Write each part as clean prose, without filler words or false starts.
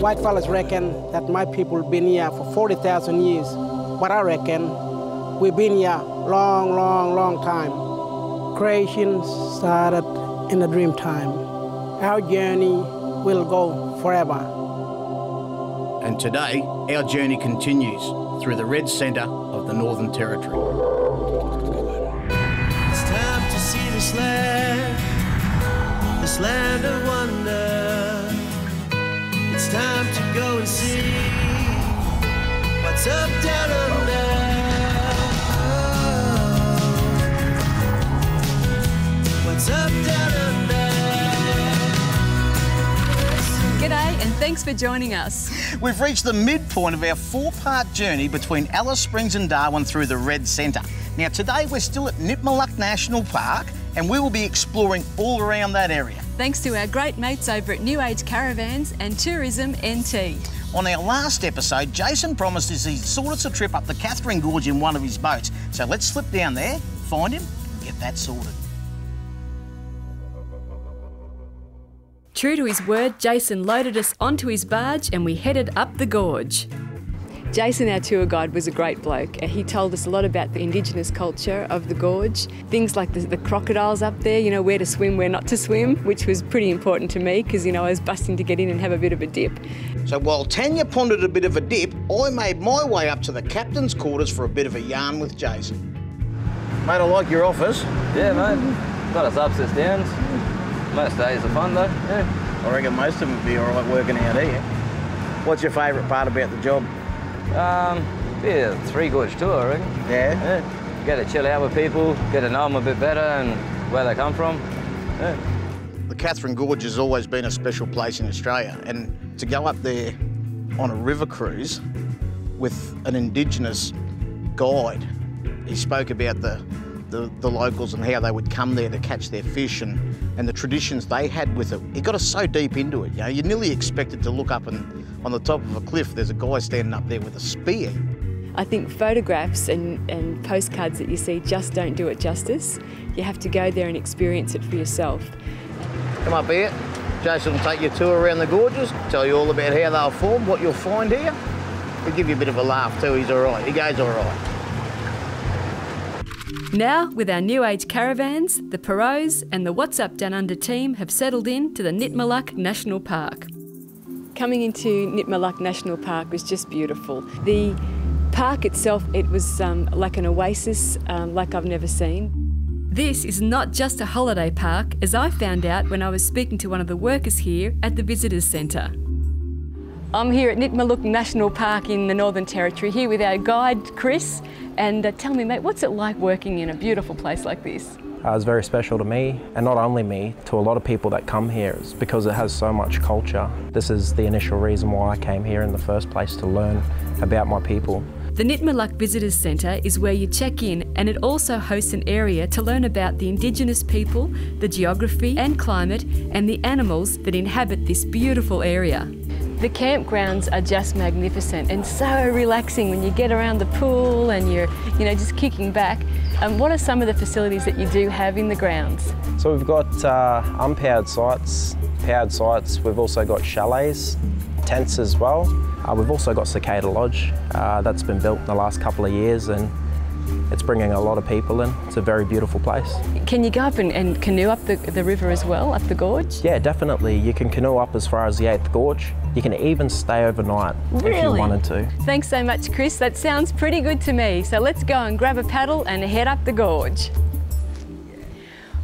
White fellas reckon that my people been here for 40,000 years, but I reckon we've been here long time. Creation started in a dream time. Our journey will go forever. And today, our journey continues through the red centre of the Northern Territory. It's time to see this land of wonder. It's time to go and see what's up down under. What's up down under. G'day and thanks for joining us. We've reached the midpoint of our 4-part journey between Alice Springs and Darwin through the red centre. Now today we're still at Nitmaluk National Park and we will be exploring all around that area. Thanks to our great mates over at New Age Caravans and Tourism NT. On our last episode, Jason promised us he'd sort us a trip up the Catherine Gorge in one of his boats. So let's slip down there, find him, and get that sorted. True to his word, Jason loaded us onto his barge and we headed up the gorge. Jason, our tour guide, was a great bloke. He told us a lot about the Indigenous culture of the gorge, things like the crocodiles up there, you know, where to swim, where not to swim, which was pretty important to me because, you know, I was busting to get in and have a bit of a dip. So while Tania pondered a bit of a dip, I made my way up to the captain's quarters for a bit of a yarn with Jason. Mate, I like your office. Yeah, mate. Got us ups and downs. Most days are fun, though. Yeah. I reckon most of them would be all right working out here. What's your favourite part about the job? Yeah, 3-gorge tour, I reckon. Yeah? You get to chill out with people, get to know them a bit better and where they come from. Yeah. The Catherine Gorge has always been a special place in Australia, and to go up there on a river cruise with an Indigenous guide, he spoke about the locals and how they would come there to catch their fish and the traditions they had with it. He got us so deep into it, you know, you nearly expected to look up and on the top of a cliff there's a guy standing up there with a spear. I think photographs and postcards that you see just don't do it justice. You have to go there and experience it for yourself. Come up here, Jason will take you a tour around the gorges, tell you all about how they're formed, what you'll find here. He'll give you a bit of a laugh too, he's all right, he goes all right. Now, with our New Age Caravans, the Perrots and the What's Up Downunder team have settled in to the Nitmaluk National Park. Coming into Nitmaluk National Park was just beautiful. The park itself, it was like an oasis, like I've never seen. This is not just a holiday park, as I found out when I was speaking to one of the workers here at the Visitors Centre. I'm here at Nitmaluk National Park in the Northern Territory, here with our guide, Chris. And tell me, mate, what's it like working in a beautiful place like this? It's very special to me, and not only me, to a lot of people that come here. It's because it has so much culture. This is the initial reason why I came here in the first place, to learn about my people. The Nitmaluk Visitors Centre is where you check in, and it also hosts an area to learn about the Indigenous people, the geography and climate, and the animals that inhabit this beautiful area. The campgrounds are just magnificent and so relaxing when you get around the pool and you're, you know, just kicking back. What are some of the facilities that you do have in the grounds? So we've got unpowered sites, powered sites. We've also got chalets, tents as well. We've also got Cicada Lodge that's been built in the last couple of years, and it's bringing a lot of people in. It's a very beautiful place. Can you go up and canoe up the river as well, up the gorge? Yeah, definitely. You can canoe up as far as the 8th Gorge. You can even stay overnight if you wanted to. Thanks so much, Chris. That sounds pretty good to me. So let's go and grab a paddle and head up the gorge.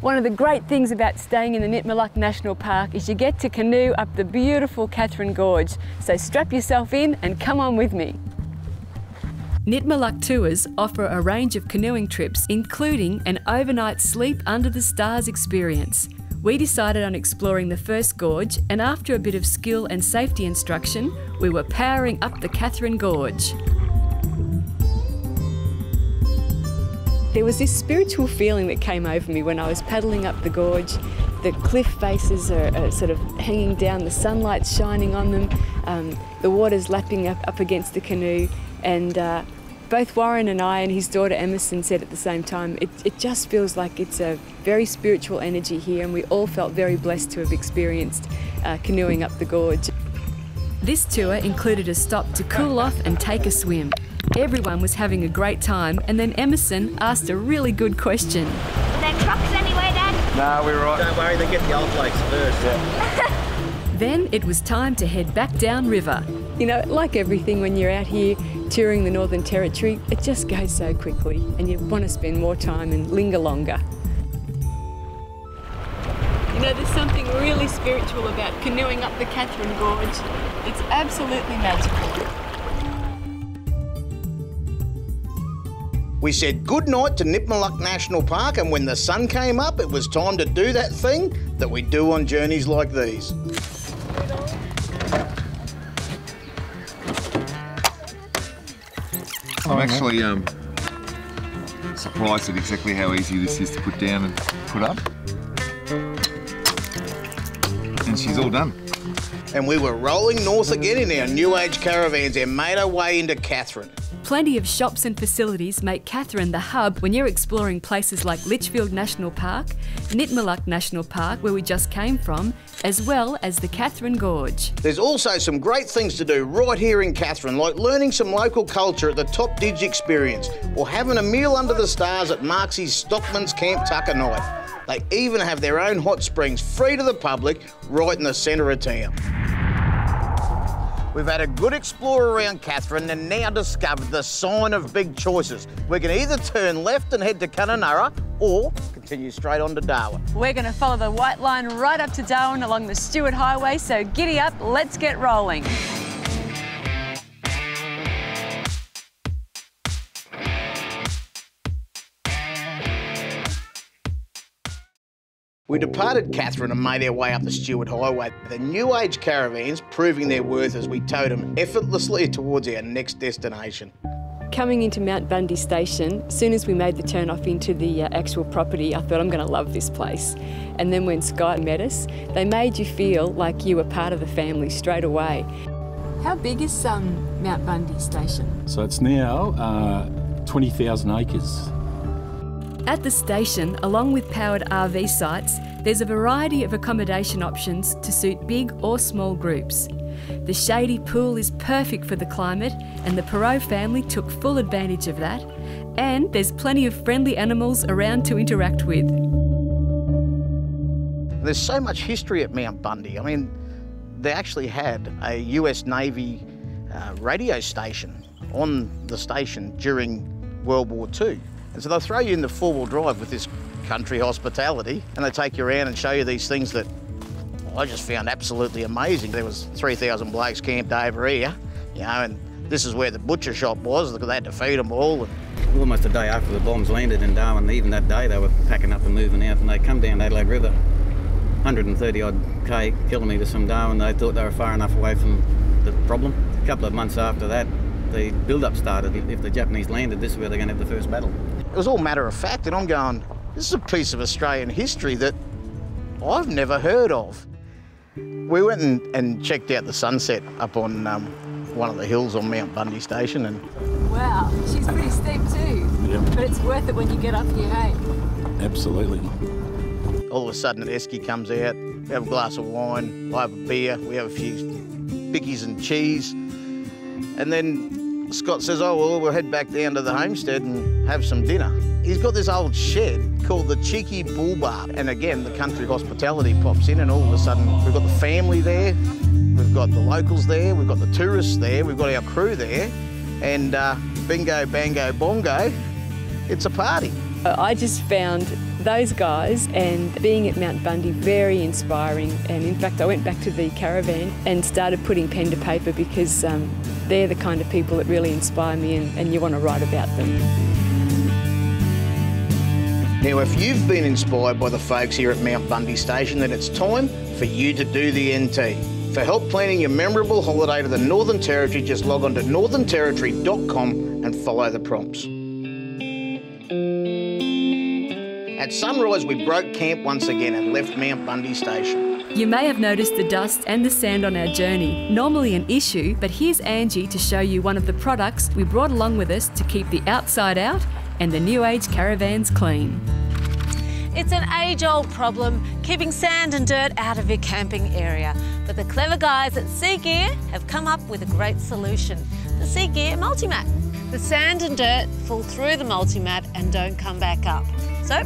One of the great things about staying in the Nitmaluk National Park is you get to canoe up the beautiful Catherine Gorge. So strap yourself in and come on with me. Nitmaluk Tours offer a range of canoeing trips, including an overnight sleep under the stars experience. We decided on exploring the first gorge, and after a bit of skill and safety instruction, we were powering up the Catherine Gorge. There was this spiritual feeling that came over me when I was paddling up the gorge. The cliff faces are sort of hanging down, the sunlight's shining on them, the water's lapping up against the canoe, and Both Warren and I and his daughter Emerson said at the same time, it just feels like it's a very spiritual energy here, and we all felt very blessed to have experienced canoeing up the gorge. This tour included a stop to cool off and take a swim. Everyone was having a great time, and then Emerson asked a really good question. Are there trucks anyway, Dad? Nah, we're right. Don't worry, they get the old blokes first. Yeah. Then it was time to head back downriver. You know, like everything, when you're out here touring the Northern Territory, it just goes so quickly and you want to spend more time and linger longer. You know, there's something really spiritual about canoeing up the Katherine Gorge. It's absolutely magical. We said good night to Nipmuc National Park, and when the sun came up, it was time to do that thing that we do on journeys like these. I'm actually surprised at exactly how easy this is to put down and put up. And she's all done. And we were rolling north again in our New Age Caravans and made our way into Katherine. Plenty of shops and facilities make Katherine the hub when you're exploring places like Litchfield National Park, Nipmuc National Park, where we just came from, as well as the Katherine Gorge. There's also some great things to do right here in Katherine, like learning some local culture at the Top Dig Experience, or having a meal under the stars at Marksy's Stockman's Camp Tucker Night. They even have their own hot springs free to the public right in the centre of town. We've had a good explore around Katherine and now discovered the sign of big choices. We can either turn left and head to Kernaghan or continue straight on to Darwin. We're going to follow the white line right up to Darwin along the Stewart Highway, so giddy up, let's get rolling. We departed Katherine and made our way up the Stewart Highway, the New Age Caravans proving their worth as we towed them effortlessly towards our next destination. Coming into Mount Bundy Station, as soon as we made the turn off into the actual property, I thought, I'm going to love this place. And then when Sky met us, they made you feel like you were part of the family straight away. How big is Mount Bundy Station? So it's now 20,000 acres. At the station, along with powered RV sites, there's a variety of accommodation options to suit big or small groups. The shady pool is perfect for the climate, and the Perot family took full advantage of that. And there's plenty of friendly animals around to interact with. There's so much history at Mount Bundy. I mean, they actually had a US Navy radio station on the station during World War II. And so they'll throw you in the four-wheel drive with this country hospitality, and they take you around and show you these things that I just found absolutely amazing. There was 3,000 blokes camped over here, you know, and this is where the butcher shop was, because they had to feed them all. And almost a day after the bombs landed in Darwin, even that day they were packing up and moving out, and they come down Adelaide River, 130-odd kilometres from Darwin. They thought they were far enough away from the problem. A couple of months after that, the build-up started. If the Japanese landed, this is where they're going to have the first battle. It was all matter of fact, and I'm going, this is a piece of Australian history that I've never heard of. We went and checked out the sunset up on one of the hills on Mount Bundy Station. And wow, she's pretty steep too. Yep. But it's worth it when you get up here, hey? Absolutely. all of a sudden an esky comes out, we have a glass of wine, I have a beer, we have a few bickies and cheese, and then Scott says, oh, well, we'll head back down to the homestead and have some dinner. He's got this old shed called the Cheeky Bull Bar, and again, the country hospitality pops in, and all of a sudden we've got the family there, we've got the locals there, we've got the tourists there, we've got our crew there, and bingo, bango, bongo, it's a party. I just found those guys and being at Mount Bundy very inspiring, and in fact I went back to the caravan and started putting pen to paper because they're the kind of people that really inspire me, and you want to write about them. Now, if you've been inspired by the folks here at Mount Bundy Station, then it's time for you to do the NT. For help planning your memorable holiday to the Northern Territory, just log on to northernterritory.com and follow the prompts. At sunrise, we broke camp once again and left Mount Bundy Station. You may have noticed the dust and the sand on our journey, normally an issue, but here's Angie to show you one of the products we brought along with us to keep the outside out and the New Age Caravans clean. It's an age-old problem, keeping sand and dirt out of your camping area. But the clever guys at Sea Gear have come up with a great solution, the Sea Gear Multimat. The sand and dirt fall through the multimat and don't come back up. So,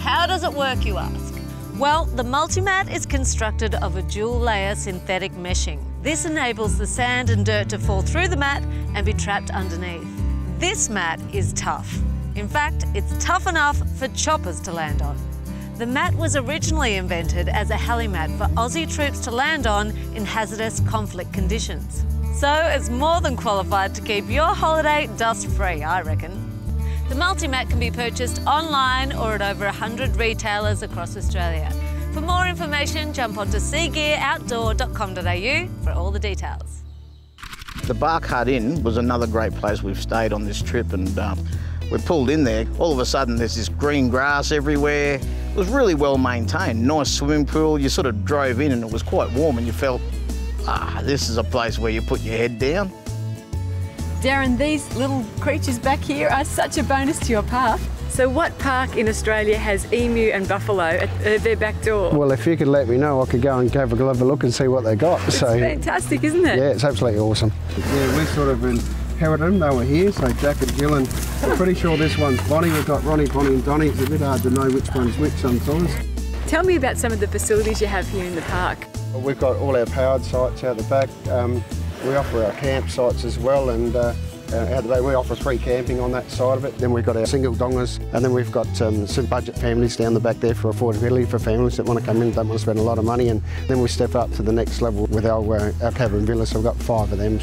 how does it work, you ask? Well, the multimat is constructed of a dual-layer synthetic meshing. This enables the sand and dirt to fall through the mat and be trapped underneath. This mat is tough. In fact, it's tough enough for choppers to land on. The mat was originally invented as a helimat for Aussie troops to land on in hazardous conflict conditions. So it's more than qualified to keep your holiday dust-free, I reckon. The multimat can be purchased online or at over 100 retailers across Australia. For more information, jump onto seagearoutdoor.com.au for all the details. The Bark Hut Inn was another great place we've stayed on this trip, and we pulled in there. All of a sudden there's this green grass everywhere. It was really well maintained, nice swimming pool. You sort of drove in and it was quite warm and you felt, this is a place where you put your head down. Darren, these little creatures back here are such a bonus to your park. So what park in Australia has emu and buffalo at their back door? Well, if you could let me know, I could go and have a look and see what they got. It's fantastic, isn't it? Yeah, it's absolutely awesome. Yeah, we sort of inherited them. They were here, so Jack and Jill, and I'm pretty sure this one's Bonnie. We've got Ronnie, Bonnie and Donnie. It's a bit hard to know which one's which sometimes. Tell me about some of the facilities you have here in the park. We've got all our powered sites out the back. We offer our campsites as well, and out the back we offer free camping on that side of it. Then we've got our single dongers, and then we've got some budget families down the back there for affordability for families that want to come in, don't want to spend a lot of money. And then we step up to the next level with our cabin villas. So we've got 5 of them,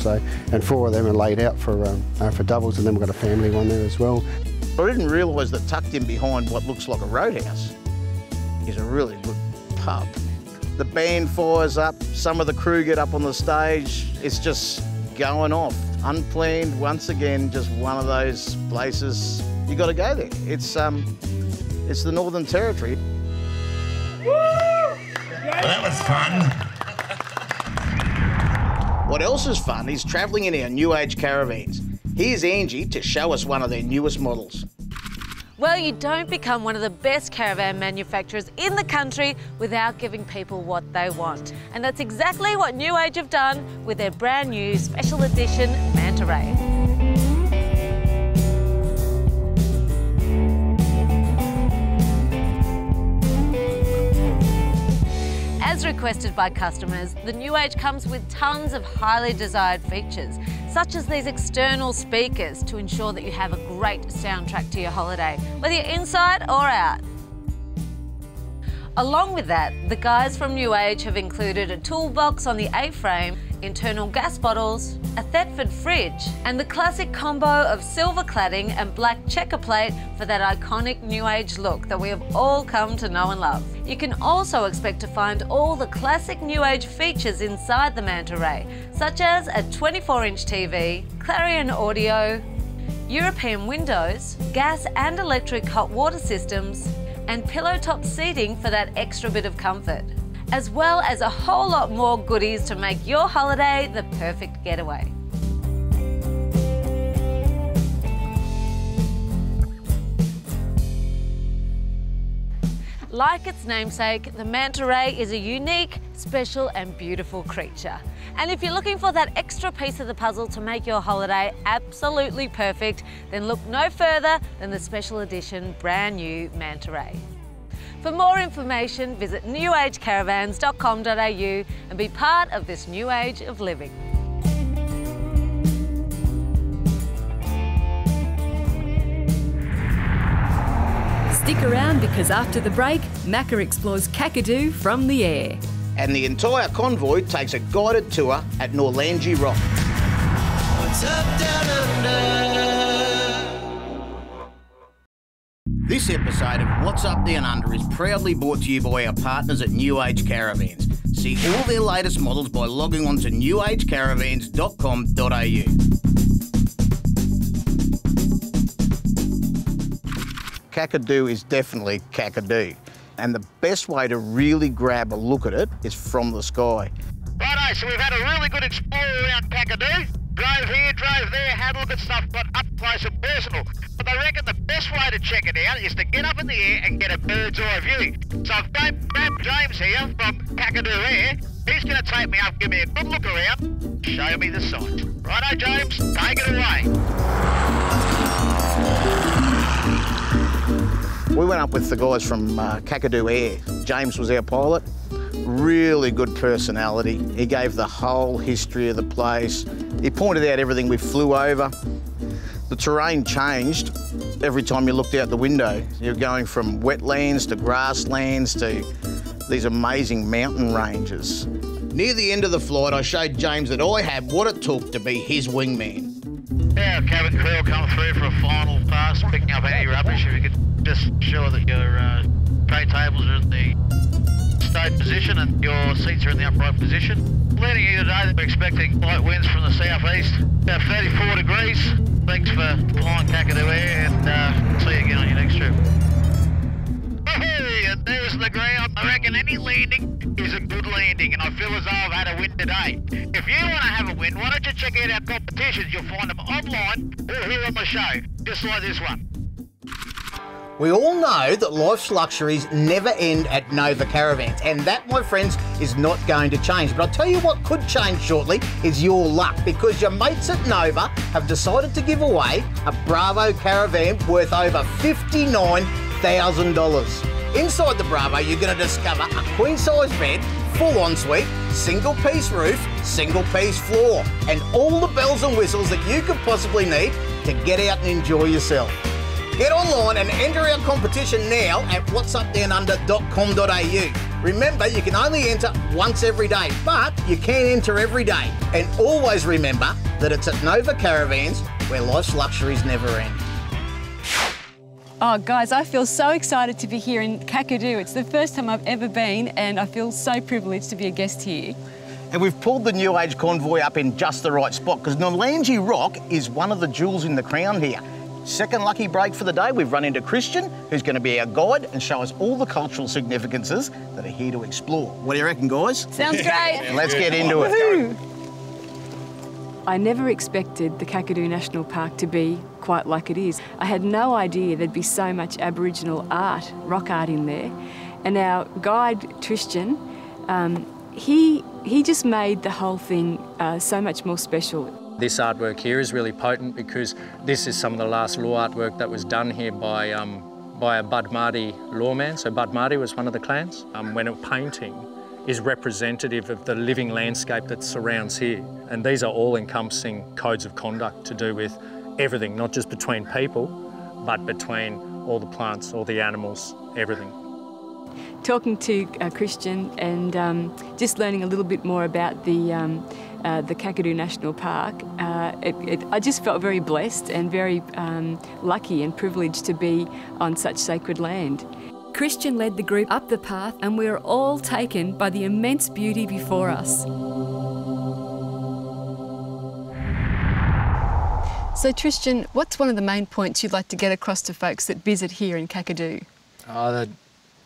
and 4 of them are laid out for doubles, and then we've got a family one there as well. I didn't realise that tucked in behind what looks like a roadhouse is a really good pub. The band fires up, some of the crew get up on the stage, it's just going off. Unplanned, once again, just one of those places, you got to go there. It's the Northern Territory. Woo! Well, that was fun. What else is fun is travelling in our New Age Caravans. Here's Angie to show us one of their newest models. Well, you don't become one of the best caravan manufacturers in the country without giving people what they want. And that's exactly what New Age have done with their brand new special edition Manta Ray. As requested by customers, the New Age comes with tons of highly desired features, such as these external speakers to ensure that you have a great soundtrack to your holiday, whether you're inside or out. Along with that, the guys from New Age have included a toolbox on the A-frame, internal gas bottles, a Thetford fridge, and the classic combo of silver cladding and black checker plate for that iconic New Age look that we have all come to know and love. You can also expect to find all the classic New Age features inside the Manta Ray, such as a 24-inch TV, Clarion audio, European windows, gas and electric hot water systems, and pillow-top seating for that extra bit of comfort, as well as a whole lot more goodies to make your holiday the perfect getaway. Like its namesake, the Manta Ray is a unique, special and beautiful creature. And if you're looking for that extra piece of the puzzle to make your holiday absolutely perfect, then look no further than the special edition brand new Manta Ray. For more information, visit newagecaravans.com.au and be part of this new age of living. Stick around because after the break, Macca explores Kakadu from the air. And the entire convoy takes a guided tour at Norlangie Rock. What's up, down under? This episode of What's Up Down Under is proudly brought to you by our partners at New Age Caravans. See all their latest models by logging on to newagecaravans.com.au. Kakadu is definitely Kakadu. And the best way to really grab a look at it is from the sky. Righto, so we've had a really good explore around Kakadu. Drove here, drove there, had a look at stuff, got up close and personal. But I reckon the best way to check it out is to get up in the air and get a bird's eye view. So I've grabbed James here from Kakadu Air. He's going to take me up, give me a good look around, show me the sights. Righto, James, take it away. We went up with the guys from Kakadu Air. James was our pilot. Really good personality. He gave the whole history of the place. He pointed out everything we flew over. The terrain changed every time you looked out the window. You're going from wetlands to grasslands to these amazing mountain ranges. Near the end of the flight, I showed James that I had what it took to be his wingman. Our cabin crew will come through for a final pass, picking up any rubbish. If you could just ensure that your tray tables are in the stowed position and your seats are in the upright position. Landing here today, we're expecting light winds from the southeast, about 34 degrees. Thanks for flying Kakadu Air, and see you again on your next trip. Hey, and there's the ground. I reckon any landing is a good landing, and I feel as though I've had a win today. If you want to have a win, why don't you check out our competitions? You'll find them online or here on the show, just like this one. We all know that life's luxuries never end at Nova Caravans, and that, my friends, is not going to change. But I'll tell you what could change shortly is your luck, because your mates at Nova have decided to give away a Bravo caravan worth over $59,000. Inside the Bravo, you're going to discover a queen-size bed, full ensuite, single-piece roof, single-piece floor, and all the bells and whistles that you could possibly need to get out and enjoy yourself. Get online and enter our competition now at whatsupdownunder.com.au. Remember, you can only enter once every day, but you can enter every day. And always remember that it's at Nova Caravans where life's luxuries never end. Oh, guys, I feel so excited to be here in Kakadu. It's the first time I've ever been, and I feel so privileged to be a guest here. And we've pulled the New Age convoy up in just the right spot, because Nolangi Rock is one of the jewels in the crown here. Second lucky break for the day, we've run into Christian, who's going to be our guide and show us all the cultural significances that are here to explore. What do you reckon, guys? Sounds great. Let's get into it. I never expected the Kakadu National Park to be quite like it is. I had no idea there'd be so much Aboriginal art, rock art in there. And our guide, Christian, he just made the whole thing so much more special. This artwork here is really potent because this is some of the last law artwork that was done here by a Bud Marty lawman. So Bud Marty was one of the clans. When a painting is representative of the living landscape that surrounds here. And these are all encompassing codes of conduct to do with everything, not just between people, but between all the plants, all the animals, everything. Talking to Christian and just learning a little bit more about the Kakadu National Park, I just felt very blessed and very lucky and privileged to be on such sacred land. Christian led the group up the path, and we were all taken by the immense beauty before us. So Christian, what's one of the main points you'd like to get across to folks that visit here in Kakadu? The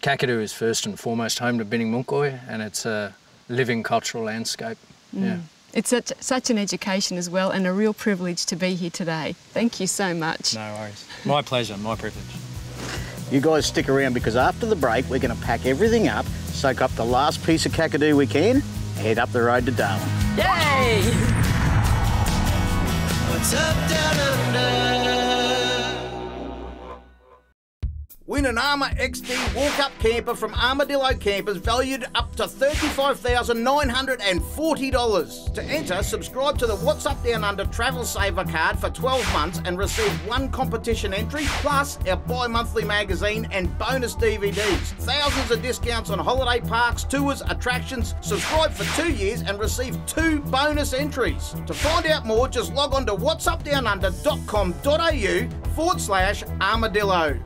Kakadu is first and foremost home to Binningmunkoy, and it's a living cultural landscape. Yeah. It's such an education as well, and a real privilege to be here today. Thank you so much. No worries. My pleasure, my privilege. You guys stick around, because after the break, we're going to pack everything up, soak up the last piece of Kakadu we can, head up the road to Darwin. Yay! What's up, down under? Win an Armour XD walk-up camper from Armadillo Campers valued up to $35,940. To enter, subscribe to the What's Up Down Under Travel Saver card for 12 months and receive one competition entry, plus our bi-monthly magazine and bonus DVDs. Thousands of discounts on holiday parks, tours, attractions. Subscribe for 2 years and receive 2 bonus entries. To find out more, just log on to whatsupdownunder.com.au/armadillo.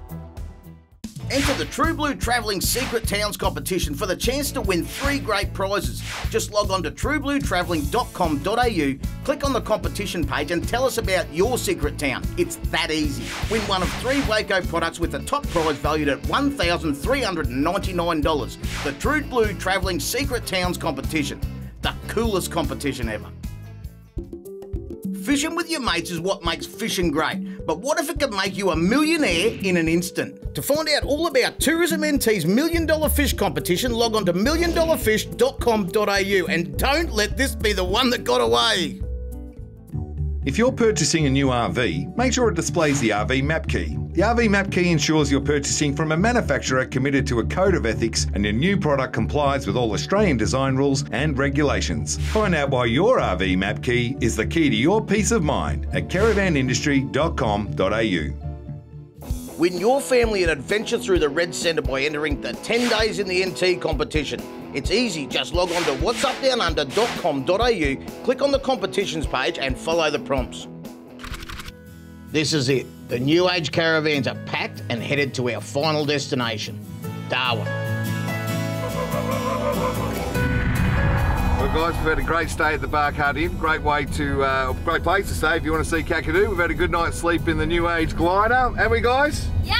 Enter the True Blue Travelling Secret Towns competition for the chance to win 3 great prizes. Just log on to truebluetravelling.com.au, click on the competition page and tell us about your secret town. It's that easy. Win one of 3 Waco products with the top prize valued at $1,399. The True Blue Travelling Secret Towns competition. The coolest competition ever. Fishing with your mates is what makes fishing great, but what if it could make you a millionaire in an instant? To find out all about Tourism NT's $1 Million Fish competition, log on to milliondollarfish.com.au and don't let this be the one that got away. If you're purchasing a new RV, make sure it displays the RV map key. The RV map key ensures you're purchasing from a manufacturer committed to a code of ethics and your new product complies with all Australian design rules and regulations. Find out why your RV map key is the key to your peace of mind at caravanindustry.com.au. Win your family an adventure through the Red Centre by entering the 10 Days in the NT competition. It's easy, just log on to whatsupdownunder.com.au, click on the competitions page and follow the prompts. This is it. The New Age Caravans are packed and headed to our final destination, Darwin. Well guys, we've had a great stay at the Bark Hut Inn. Great place to stay if you want to see Kakadu. We've had a good night's sleep in the New Age glider, haven't we guys? Yeah!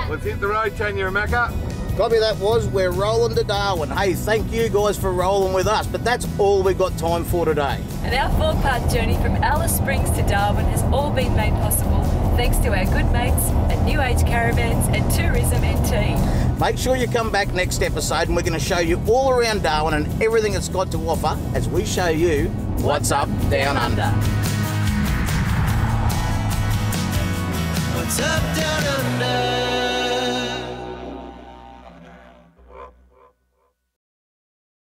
Let's hit the road, Tania and Macca. Copy that was, we're rolling to Darwin. Hey, thank you guys for rolling with us, but that's all we've got time for today. And our 4-part journey from Alice Springs to Darwin has all been made possible thanks to our good mates at New Age Caravans and Tourism NT. Make sure you come back next episode and we're going to show you all around Darwin and everything it's got to offer as we show you what's up down under. What's up down under?